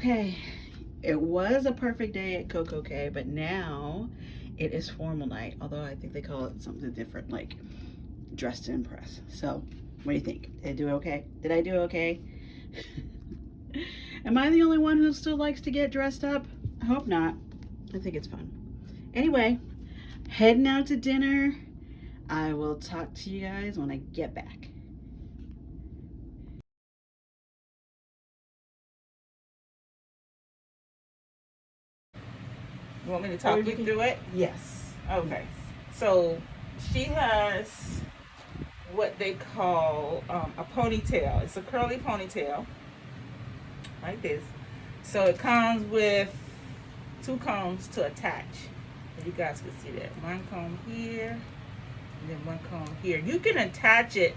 Okay, it was a perfect day at Coco K, but now it is formal night. Although I think they call it something different, like dress to impress. So, what do you think? Did I do okay? Did I do okay? Am I the only one who still likes to get dressed up? I hope not. I think it's fun. Anyway, heading out to dinner. I will talk to you guys when I get back. You want me to talk you through it? Yes. Okay. So she has what they call a ponytail. It's a curly ponytail, like this. So it comes with two combs to attach. So you guys can see that. One comb here, and then one comb here. You can attach it.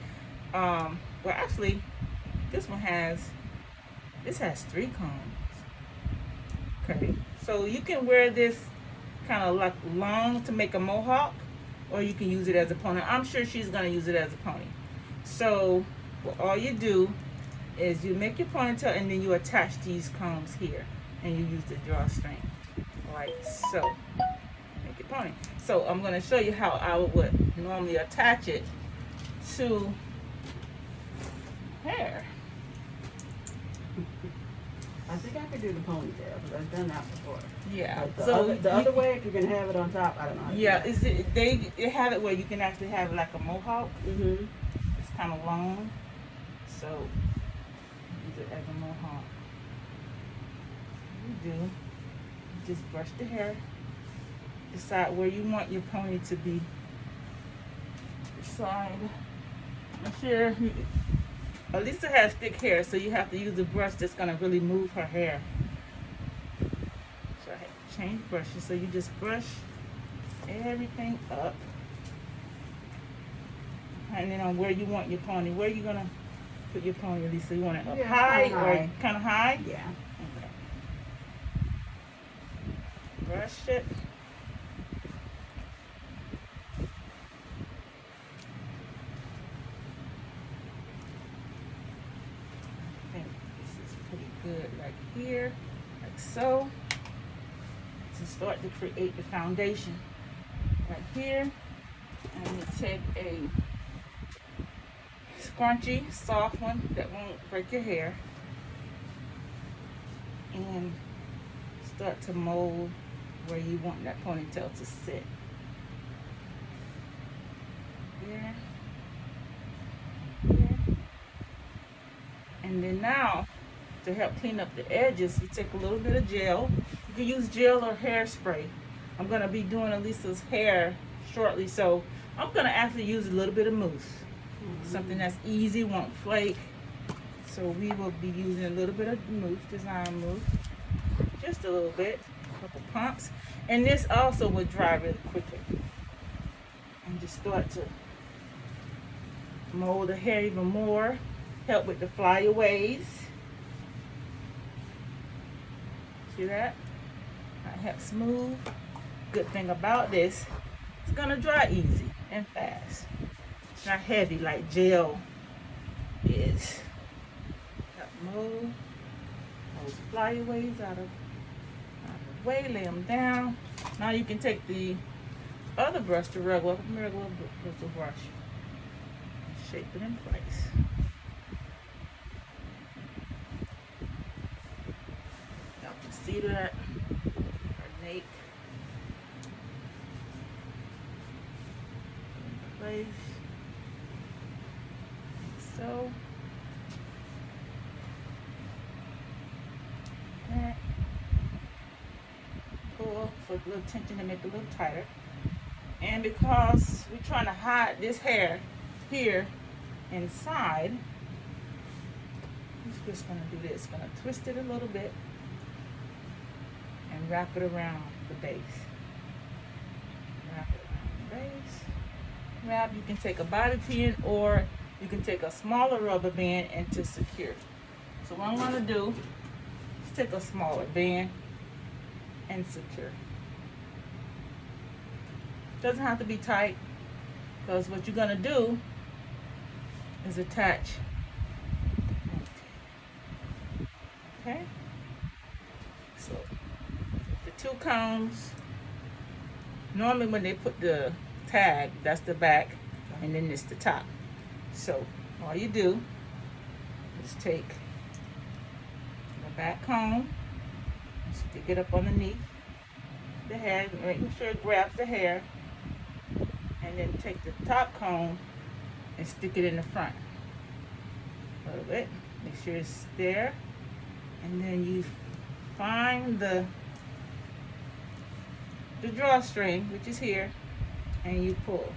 Well, actually, this one has. This has three combs. Okay. So you can wear this kind of like long to make a mohawk, or you can use it as a pony. I'm sure she's gonna use it as a pony. So what all you do is you make your ponytail and then you attach these combs here, and you use the drawstring like so. Make your pony. So I'm gonna show you how I would normally attach it to hair. I think I could do the ponytail because I've done that before. Yeah. Like the, so other, the other way, if you can have it on top, I don't know. Yeah, is it they have it where you can actually have like a mohawk. Mm-hmm. It's kind of long, so use it as a mohawk. You do. You just brush the hair. Decide where you want your pony to be. Decide. I'm sure. Alisa has thick hair, so you have to use a brush that's gonna really move her hair. So I had to change brushes. So you just brush everything up, and then on where you want your pony. Where are you gonna put your pony, Alisa? You want it up high or kind of high? Yeah. Okay. Brush it. I think this is pretty good right here, like so. To start to create the foundation right here. And you take a scrunchy, soft one that won't break your hair, and start to mold where you want that ponytail to sit. There. Here. And then now, to help clean up the edges, you take a little bit of gel. You can use gel or hairspray. I'm going to be doing Alisa's hair shortly, so I'm going to actually use a little bit of mousse. Something that's easy, won't flake. So we will be using a little bit of mousse, design mousse. Just a little bit, a couple pumps. And this also will dry really quickly. And just start to mold the hair even more. Help with the flyaways. See that? That helps smooth. Good thing about this, it's gonna dry easy and fast. It's not heavy like gel is. Help mold those flyaways out of the way, lay them down. Now you can take the other brush, the regular bristle brush, and shape it in place. Y'all can see that her nape in place. Like so. That. Pull for a little tension to make it a little tighter. And because we're trying to hide this hair here inside, I'm just gonna do this. Gonna twist it a little bit and wrap it around the base. Wrap it around the base. Wrap. You can take a bobby pin or you can take a smaller rubber band and to secure. So what I'm gonna do is take a smaller band and secure. Doesn't have to be tight, because what you're gonna do is attach. Okay, So the 2 combs, normally when they put the tag, that's the back, and then it's the top. So all you do is take the back comb, stick it up underneath the hair, making sure it grabs the hair, and then take the top comb and stick it in the front a little bit. Make sure it's there, and then you find the drawstring, which is here, and you pull,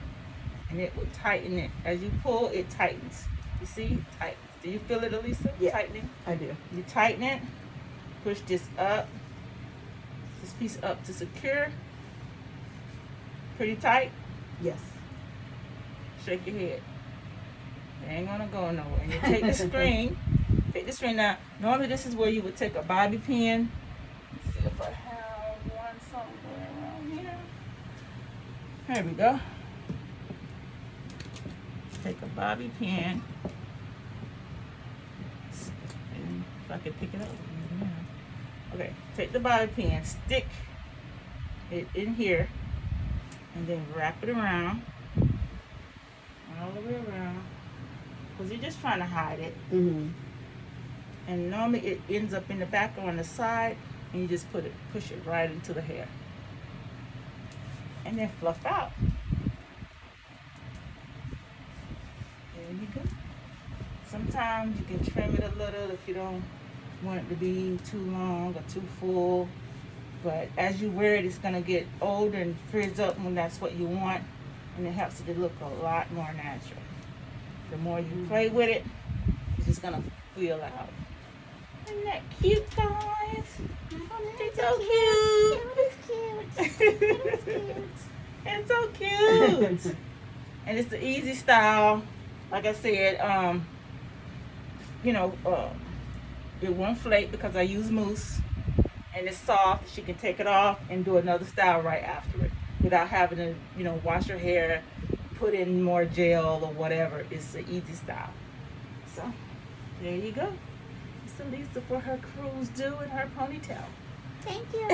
and it will tighten it. As you pull, it tightens. You see, it tightens. Do you feel it, Alisa? Yeah, tightening. I do. You tighten it. Push this up. This piece up to secure. Pretty tight. Yes. Shake your head. It ain't gonna go nowhere. And you take the string. Take the string. Now, normally this is where you would take a bobby pin. Let's see if I have one somewhere around here. There we go. Take a bobby pin. And if I can pick it up. Okay, take the bobby pin, stick it in here, and then wrap it around. All the way around. Because you're just trying to hide it. Mm-hmm. And normally it ends up in the back or on the side, and you just push it right into the hair. And then fluff out. There you go. Sometimes you can trim it a little if you don't want it to be too long or too full. But as you wear it, it's going to get older and frizz up when that's what you want. And it helps it to look a lot more natural. The more you play with it, it's just going to feel out. Isn't that cute, guys? It's so cute. It's so cute. And it's the easy style. Like I said, it won't flake because I use mousse. And it's soft. She can take it off and do another style right after it without having to, wash her hair, put in more gel or whatever. It's an easy style. So, there you go. It's Alisa for her cruise do and her ponytail. Thank you.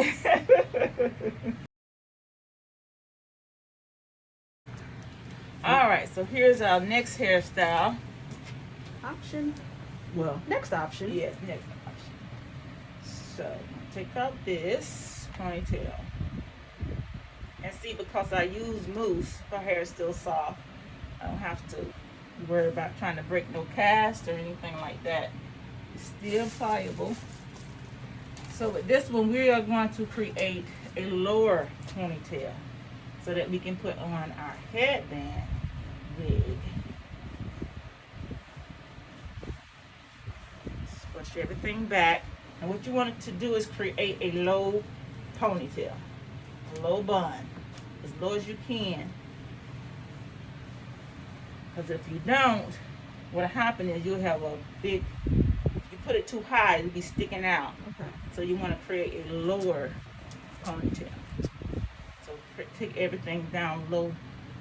All right, so here's our next hairstyle. Option. Well, next option. Yes, next option. So, take out this ponytail. And see, because I use mousse, her hair is still soft. I don't have to worry about trying to break no cast or anything like that. It's still pliable. So with this one, we are going to create a lower ponytail so that we can put on our headband wig. Push everything back. And what you want it to do is create a low ponytail, a low bun, as low as you can. Because if you don't, what'll happen is you'll have a big, if you put it too high, it'll be sticking out. Okay. So you want to create a lower ponytail. So take everything down low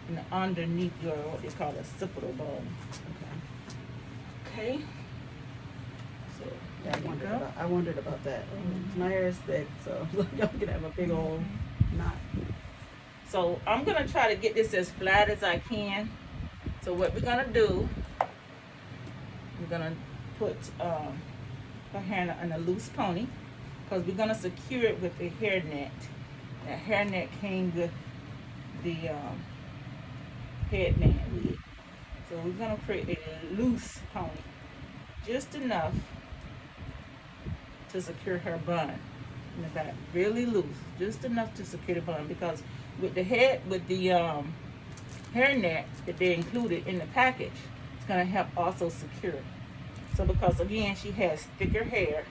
and underneath your, what they call a occipital bone. Okay. So Yeah, there you go. I wondered about that. My hair is thick, so y'all can have a big old knot. So I'm gonna try to get this as flat as I can. So what we're gonna do, we're gonna put her hair in a loose pony, because we're gonna secure it with a hairnet. That hairnet came with the headband wig. So we're gonna create a loose pony, just enough to secure her bun in the back, really loose, just enough to secure the bun, because with the hairnet that they included in the package, it's going to help also secure it. So because again she has thicker hair,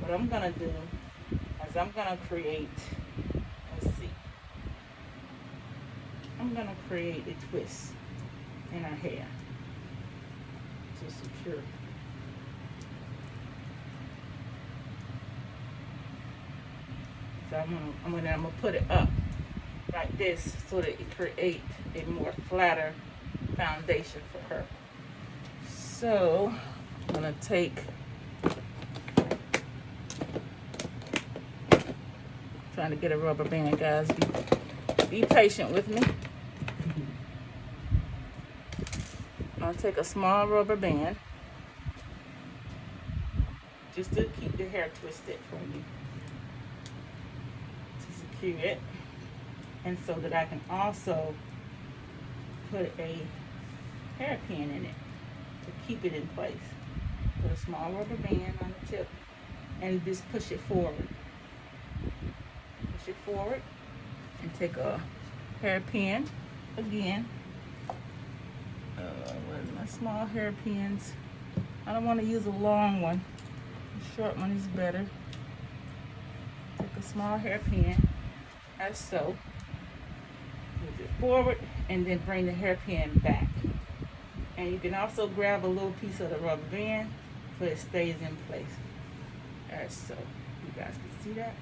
what I'm going to do is I'm going to create, let's see, I'm going to create a twist in her hair to secure it. So I'm gonna put it up like this so that it creates a more flatter foundation for her. So I'm gonna take Trying to get a rubber band, guys. Be patient with me. I'll take a small rubber band just to keep the hair twisted for me, to secure it, and so that I can also put a hairpin in it to keep it in place. Put a small rubber band on the tip and just push it forward. Push it forward and take a hairpin again. Where's my small hairpins? I don't want to use a long one. A short one is better. Take a small hairpin, as so. Move it forward and then bring the hairpin back. And you can also grab a little piece of the rubber band so it stays in place, as so. You guys can see that?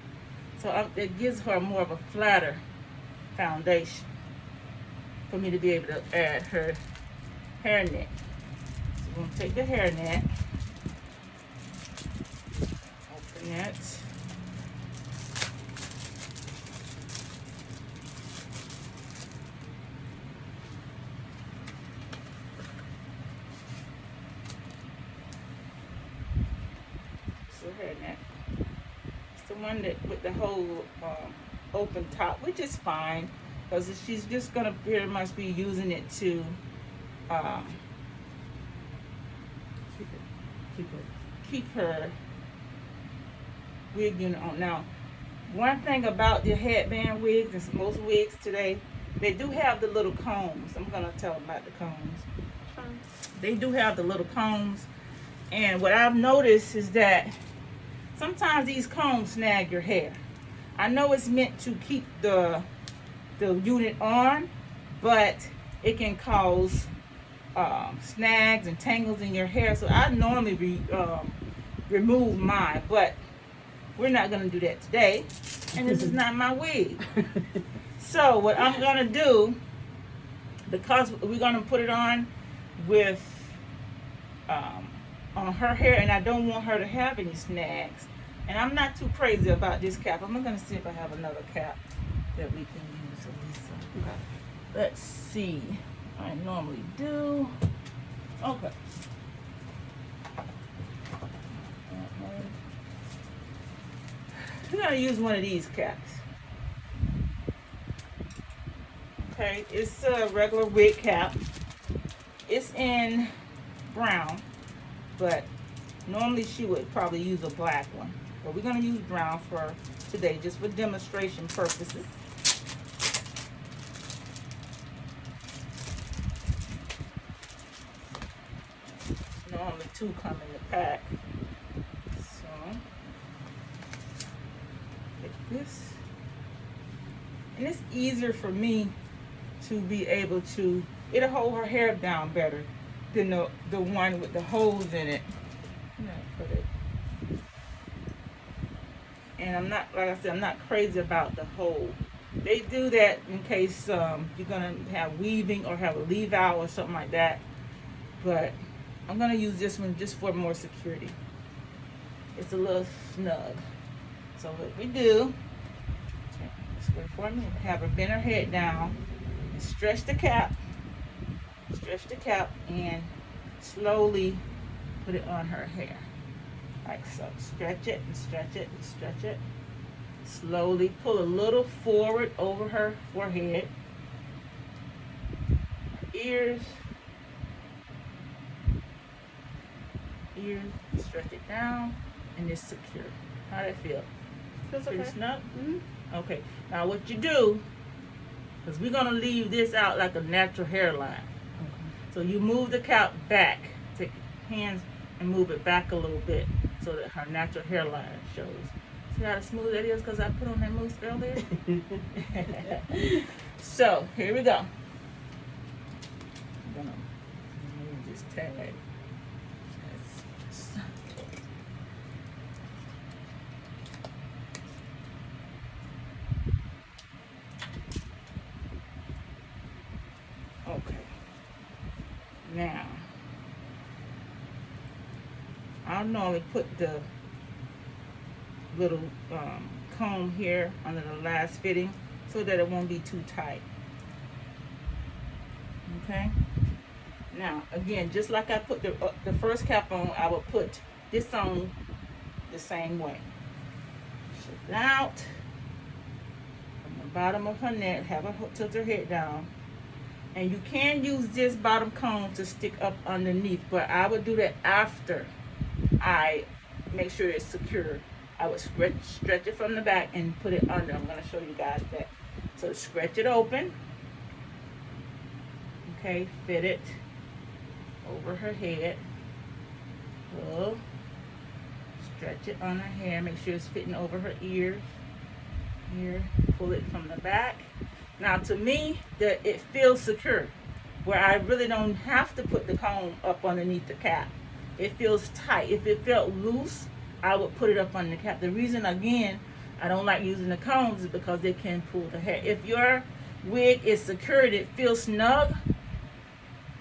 So it gives her more of a flatter foundation for me to be able to add her hairnet. So we're going to take the hairnet, open it, so hairnet. It's the one that with the whole open top, which is fine because she's just going to pretty much be using it to keep her wig unit on. Now, one thing about the headband wigs and most wigs today, they do have the little combs. I'm going to tell them about the combs. They do have the little combs, and what I've noticed is that sometimes these combs snag your hair. I know it's meant to keep the unit on, but it can cause snags and tangles in your hair. So I normally remove mine, but we're not going to do that today, and this is not my wig. So what I'm going to do, because we're going to put it on with on her hair, and I don't want her to have any snags, and I'm not too crazy about this cap. I'm going to see if I have another cap that we can use, Alisa. Okay. Let's see. I normally do. Okay. We're gonna use one of these caps. Okay, it's a regular wig cap. It's in brown, but normally she would probably use a black one. But we're gonna use brown for today, just for demonstration purposes. Normally two come in the pack. So, like this. And it's easier for me to be able to, it'll hold her hair down better than the one with the holes in it. Put it. And I'm not, like I said, I'm not crazy about the hole. They do that in case you're gonna have weaving or have a leave out or something like that. But I'm gonna use this one just for more security. It's a little snug. So what we do, just wait for me, have her bend her head down, and stretch the cap, and slowly put it on her hair. Like so. Stretch it and stretch it and stretch it. Slowly pull a little forward over her forehead, ears, stretch it down, and it's secure. How'd it feel? Feels okay. Pretty snug? Mm-hmm. Okay. Now what you do, because we're going to leave this out like a natural hairline. Okay. So you move the cap back. Take your hands and move it back a little bit so that her natural hairline shows. See how smooth that is because I put on that mousse earlier? So, here we go. I'm going to remove this tag. Okay. Now, I'll normally put the little comb here under the last fitting so that it won't be too tight. Okay. Now again, just like I put the first cap on, I will put this on the same way. Shift it out from the bottom of her neck, have her tilt her head down. And you can use this bottom comb to stick up underneath, but I would do that after I make sure it's secure. I would stretch it from the back and put it under. I'm going to show you guys that. So stretch it open. Okay, fit it over her head. Pull. Stretch it on her hair. Make sure it's fitting over her ears. Here, pull it from the back. Now to me, it feels secure, where I really don't have to put the comb up underneath the cap. It feels tight. If it felt loose, I would put it up on the cap. The reason, again, I don't like using the combs is because they can pull the hair. If your wig is secured, it feels snug,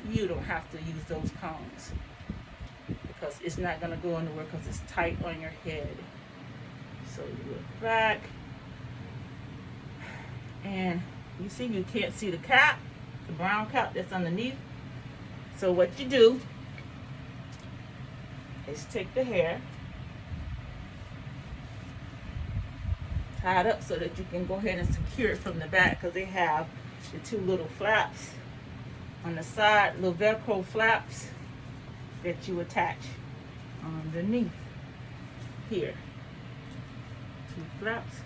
you don't have to use those combs because it's not going to go anywhere because it's tight on your head. So you look back, and you see you can't see the cap, the brown cap that's underneath. So what you do is take the hair, tie it up so that you can go ahead and secure it from the back, because they have the two little flaps on the side, little Velcro flaps that you attach underneath here. Two flaps.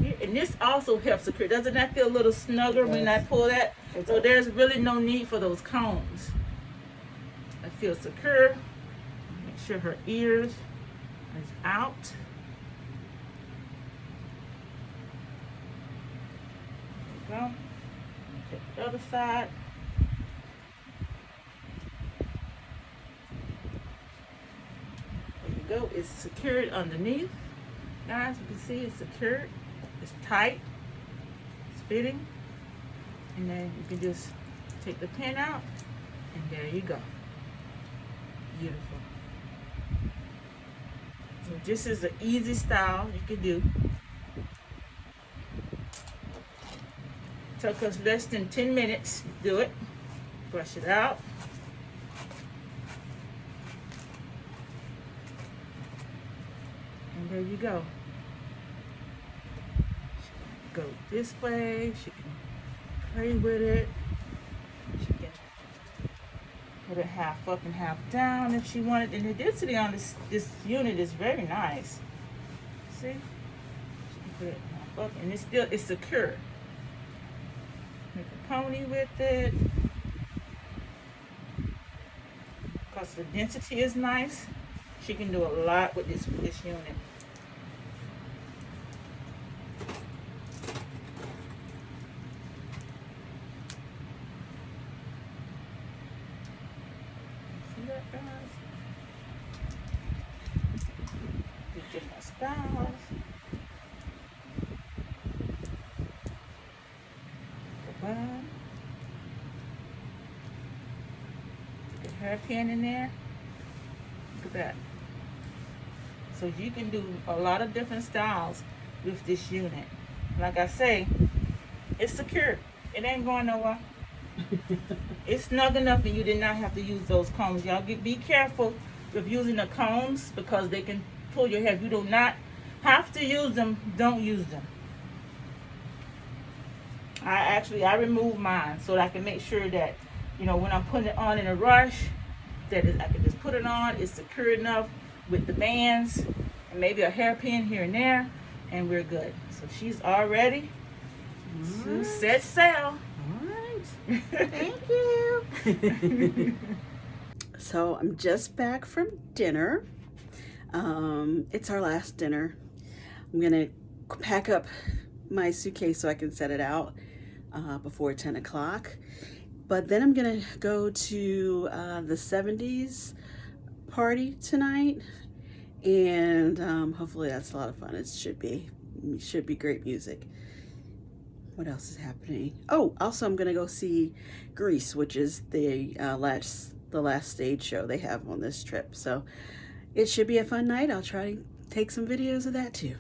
Here. And this also helps secure. Doesn't that feel a little snugger when I pull that? So there's really no need for those combs. I feel secure. Make sure her ears is out. There you go. Check the other side. There you go. It's secured underneath. Guys, you can see it's secured. It's tight, it's fitting, and then you can just take the pin out, and there you go. Beautiful. So this is an easy style you can do. Took us less than 10 minutes to do it. Brush it out. And there you go. Go this way, she can play with it, she can put it half up and half down if she wanted. And the density on this unit is very nice. See, she can put it half up, and it's secure. Make a pony with it because the density is nice. She can do a lot with this unit. Different styles. Get a hairpin in there. Look at that. So you can do a lot of different styles with this unit. Like I say, it's secure. It ain't going nowhere. It's snug enough, and you did not have to use those combs. Y'all be careful with using the combs because they can pull your hair. If you do not have to use them, don't use them. I remove mine so that I can make sure that, you know, when I'm putting it on in a rush, that I can just put it on. It's secure enough with the bands and maybe a hairpin here and there, and we're good. So she's all ready to set sail. All right. Thank you. So I'm just back from dinner. It's our last dinner. I'm gonna pack up my suitcase so I can set it out before 10 o'clock. But then I'm gonna go to the 70s party tonight, and hopefully that's a lot of fun. It should be great music. What else is happening? Oh, also I'm gonna go see Grease, which is the last stage show they have on this trip. So it should be a fun night. I'll try to take some videos of that too.